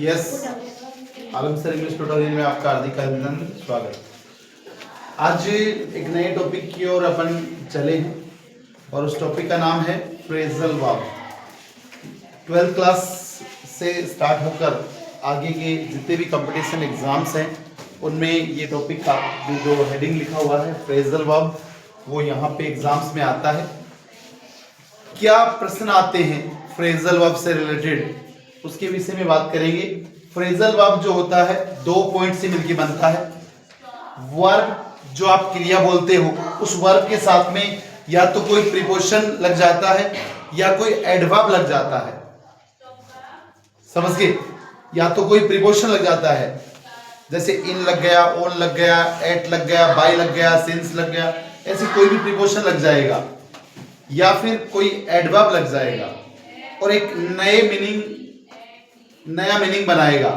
Yes, आलम sir English tutorial में आपका हार्दिक अभिनंदन, स्वागत। आज एक नए टॉपिक की ओर अपन चले हैं और उस टॉपिक का नाम है फ्रेजल वर्ब। 12th क्लास से स्टार्ट होकर आगे के जितने भी कंपटीशन एग्जाम्स हैं उनमें ये टॉपिक का जो हेडिंग लिखा हुआ है फ्रेजल वर्ब, वो यहाँ पे एग्जाम्स में आता है। क्या प्रश्न आते हैं फ्रेजल वर्ब से रिलेटेड, उसके विषय में बात करेंगे। फ्रेजल वर्ब जो होता है 2 पॉइंट से मिलकर बनता है। वर्ब जो आप क्रिया बोलते हो उस वर्ब के साथ में या तो कोई प्रीपोजिशन लग जाता है या कोई एडवर्ब लग जाता है, समझ गए? या तो कोई प्रीपोजिशन लग जाता है, जैसे इन लग गया, ऑन लग गया, एट लग गया, बाय लग गया, सिंस लग गया, ऐसे कोई भी प्रीपोजिशन लग जाएगा या फिर कोई एडवर्ब लग जाएगा और एक नया मीनिंग बनाएगा,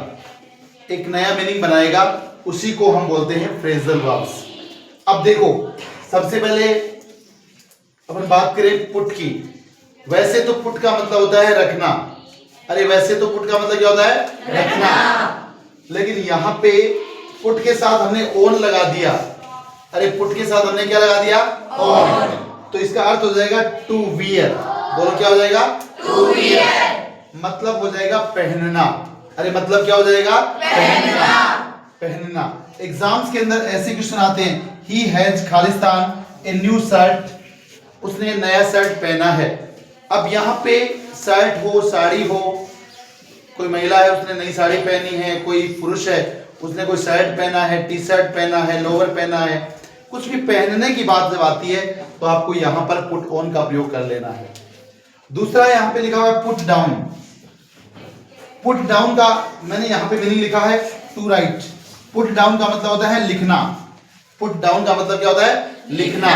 एक नया मीनिंग बनाएगा, उसी को हम बोलते हैं फ्रेजल वर्ब्स। अब देखो, सबसे पहले अपन बात करें पुट की। वैसे तो पुट का मतलब होता है रखना, अरे वैसे तो पुट का मतलब क्या होता है? रखना। लेकिन यहाँ पे पुट के साथ हमने ओन लगा दिया, अरे पुट के साथ हमने क्या लगा दिया? ऑन। तो इसका अर्थ हो जाएगा टू वियर। बोलो क्या हो जाएगा? To wear. मतलब हो जाएगा पहनना। अरे मतलब क्या हो जाएगा? पहनना। पहनना। एग्जाम्स के अंदर ऐसे क्वेश्चन आते हैं, he has Khalistan a new shirt, उसने नया शर्ट पहना है। अब यहाँ पे शर्ट हो, साड़ी हो, कोई महिला है उसने नई साड़ी पहनी है, कोई पुरुष है उसने कोई शर्ट पहना है, टी शर्ट पहना है, लोअर पहना है, कुछ भी पहनने की बात जब आती है तो आपको यहाँ पर पुट ऑन का प्रयोग कर लेना है। दूसरा यहाँ पे लिखा हुआ है पुट डाउन। पुट डाउन का मैंने यहाँ पे मीनिंग लिखा है टू राइट। पुट डाउन का मतलब होता है लिखना। पुट डाउन का मतलब क्या होता है? लिखना।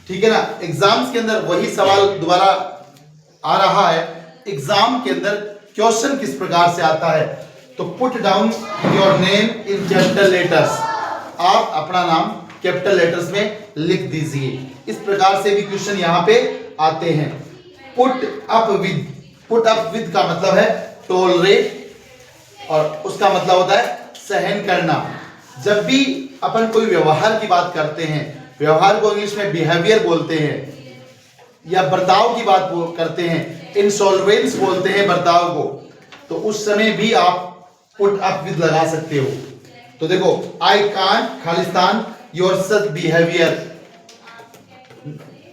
ठीक है ना? एग्जाम्स के अंदर वही सवाल दोबारा आ रहा है। एग्जाम के अंदर क्वेश्चन किस प्रकार से आता है? तो put down your name in capital letters, आप अपना नाम कैपिटल लेटर्स में लिख दीजिए। इस प्रकार से भी क्वेश्चन यहाँ पे आते हैं। Put up with, put up with का मतलब है टॉलरेट और उसका मतलब होता है सहन करना। जब भी अपन कोई व्यवहार की बात करते हैं, व्यवहार को इंग्लिश में बिहेवियर बोलते हैं, या बर्ताव की बात करते हैं, इंसॉल्वेंस बोलते हैं बर्ताव को, तो उस समय भी आप पुट अप विद लगा सकते हो। तो देखो, I can't Khalistan your such behaviour,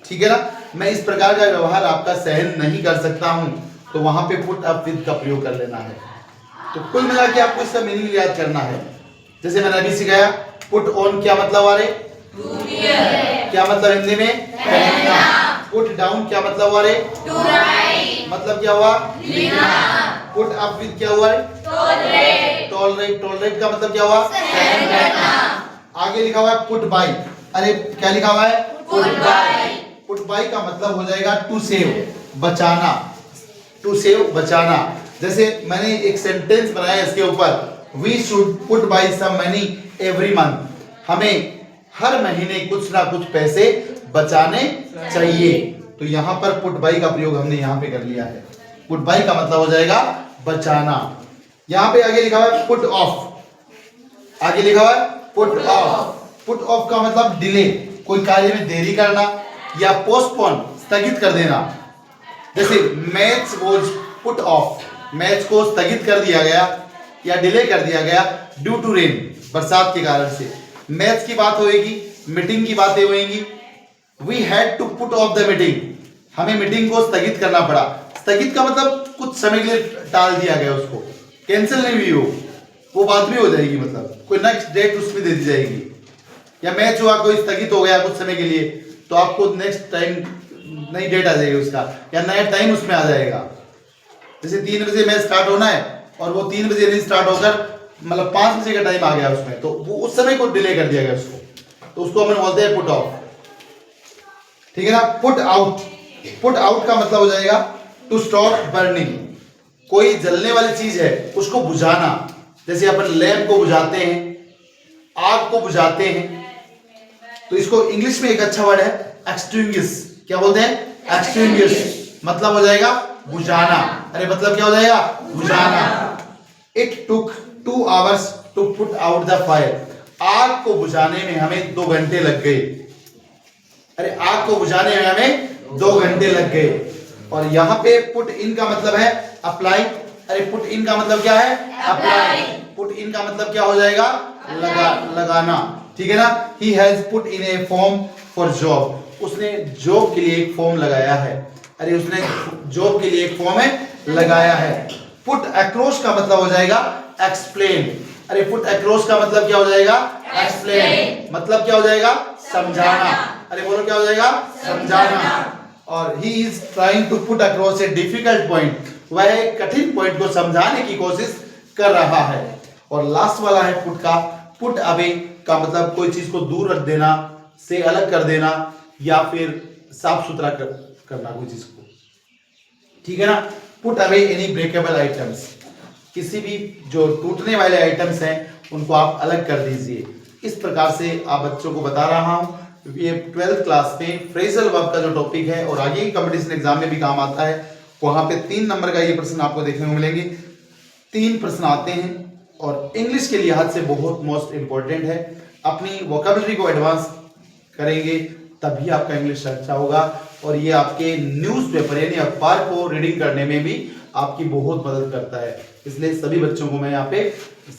ठीक है ना? मैं इस प्रकार का व्यवहार आपका सहन नहीं कर सकता हूं, तो वहां पे पुट अप विद का प्रयोग कर लेना है। तो कुल मिला के आपको इसका मीनिंग याद करना है। जैसे मैंने अभी सिखाया, पुट ऑन क्या मतलब आ रहे? To wear. क्या मतलब हिंदी में? पहनना। पुट डाउन क्या मतलब हुआ रे? To write. मतलब क्या हुआ? लिखना। पुट अप विद क्या हुआ? टॉलरेट। टॉलरेट, टॉलरेट का मतलब क्या हुआ? सहन करना। आगे लिखा हुआ है पुट बाय। अरे क्या लिखा हुआ है? Put buy. पुट बाय का मतलब हो जाएगा टू सेव, बचाना। टू सेव, बचाना। जैसे मैंने एक सेंटेंस बनाया इसके ऊपर, we should put by some money every month, हमें हर महीने कुछ ना कुछ पैसे बचाने चाहिए। तो यहाँ पर पुट बाय का प्रयोग हमने यहाँ पे कर लिया है। पुट बाय का मतलब हो जाएगा बचाना। यहाँ पे आगे लिखा हुआ है पुट ऑफ, आगे लिखा हुआ है पुट ऑफ। पुट ऑफ का मतलब डिले, कोई कार्य में देरी करना या पोस्टपोन, स्थगित कर देना। जैसे match was put off, match को स्थगित कर दिया गया या डिले कर दिया गया ड्यू टू रेन, बरसात के कारण से। मैच की बात होगी, मीटिंग की बातें होंगी। We had to put off the meeting, हमें मीटिंग को स्थगित करना पड़ा। स्थगित का मतलब कुछ समय के लिए टाल दिया गया, उसको कैंसिल नहीं हुई हो, वो बात भी हो जाएगी, मतलब कोई नेक्स्ट डेट उसमें दे दी जाएगी। या मैच हुआ, कोई स्थगित हो गया कुछ समय के लिए, तो आपको नेक्स्ट टाइम नई डेट आ जाएगी उसका, या नया टाइम उसमें आ जाएगा। जैसे 3 बजे मैच स्टार्ट होना है और वो 3 बजे नहीं स्टार्ट होकर मतलब 5 बजे का टाइम आ गया उसमें, तो वो उस समय को डिले कर दिया गया उसको, तो उसको अपन बोलते हैं पुट ऑफ। ठीक है ना? पुट आउट, पुट आउट का मतलब हो जाएगा टू स्टॉप बर्निंग, कोई जलने वाली चीज है उसको बुझाना। जैसे अपन लैंप को बुझाते हैं, आग को बुझाते हैं, तो इसको इंग्लिश में एक अच्छा वर्ड है एक्सटिंग्विश। क्या बोलते हैं? एक्सटिंग्विश। मतलब हो जाएगा बुझाना। अरे मतलब क्या हो जाएगा? बुझाना। It took 2 hours to put out the fire. आग को बुझाने में हमें 2 घंटे लग गए। अरे आग को बुझाने में हमें 2 घंटे लग गए। और यहाँ पे पुट इन का मतलब है अप्लाई। अरे पुट इन का मतलब क्या है? अप्लाई। पुट इन का मतलब क्या हो जाएगा? लगाना। ठीक है ना। He has put in A form for job. उसने जॉब के लिए एक फॉर्म लगाया है। अरे उसने जॉब के लिए एक फॉर्म लगाया है। पुट अक्रॉस का मतलब हो जाएगा एक्सप्लेन। अरे पुट अक्रॉस का मतलब क्या हो जाएगा? एक्सप्लेन। मतलब क्या हो जाएगा? समझाना। अरे बोलो क्या हो जाएगा? समझाना। और he is trying to put across a difficult point. वह एक कठिन पॉइंट को समझाने की कोशिश कर रहा है। और लास्ट वाला है पुट का। पुट अवे का मतलब कोई चीज को दूर रख देना, से अलग कर देना, या फिर साफ सुथरा करना कोई चीज को। ठीक है ना। Put away any breakable items. किसी भी जो टूटने वाले आइटम्स हैं उनको आप अलग कर दीजिए। इस प्रकार से आप बच्चों को बता रहा हूं। ये 12th क्लास में फ्रेजल वर्ब का जो टॉपिक है और आगे की कंपटीशन एग्जाम में भी काम आता है, वहां पे 3 नंबर का ये प्रश्न आपको देखने को मिलेंगे। 3 प्रश्न आते हैं और इंग्लिश के लिहाज से बहुत मोस्ट इंपॉर्टेंट है। अपनी वोकैबुलरी को एडवांस करेंगे तभी आपका इंग्लिश अच्छा होगा। और ये आपके न्यूज़पेपर यानी अखबार को रीडिंग करने में भी आपकी बहुत मदद करता है। इसलिए सभी बच्चों को मैं यहाँ पे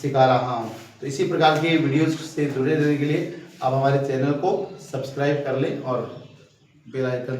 सिखा रहा हूँ। तो इसी प्रकार के वीडियोस से जुड़े रहने के लिए आप हमारे चैनल को सब्सक्राइब कर लें और बेल आइकन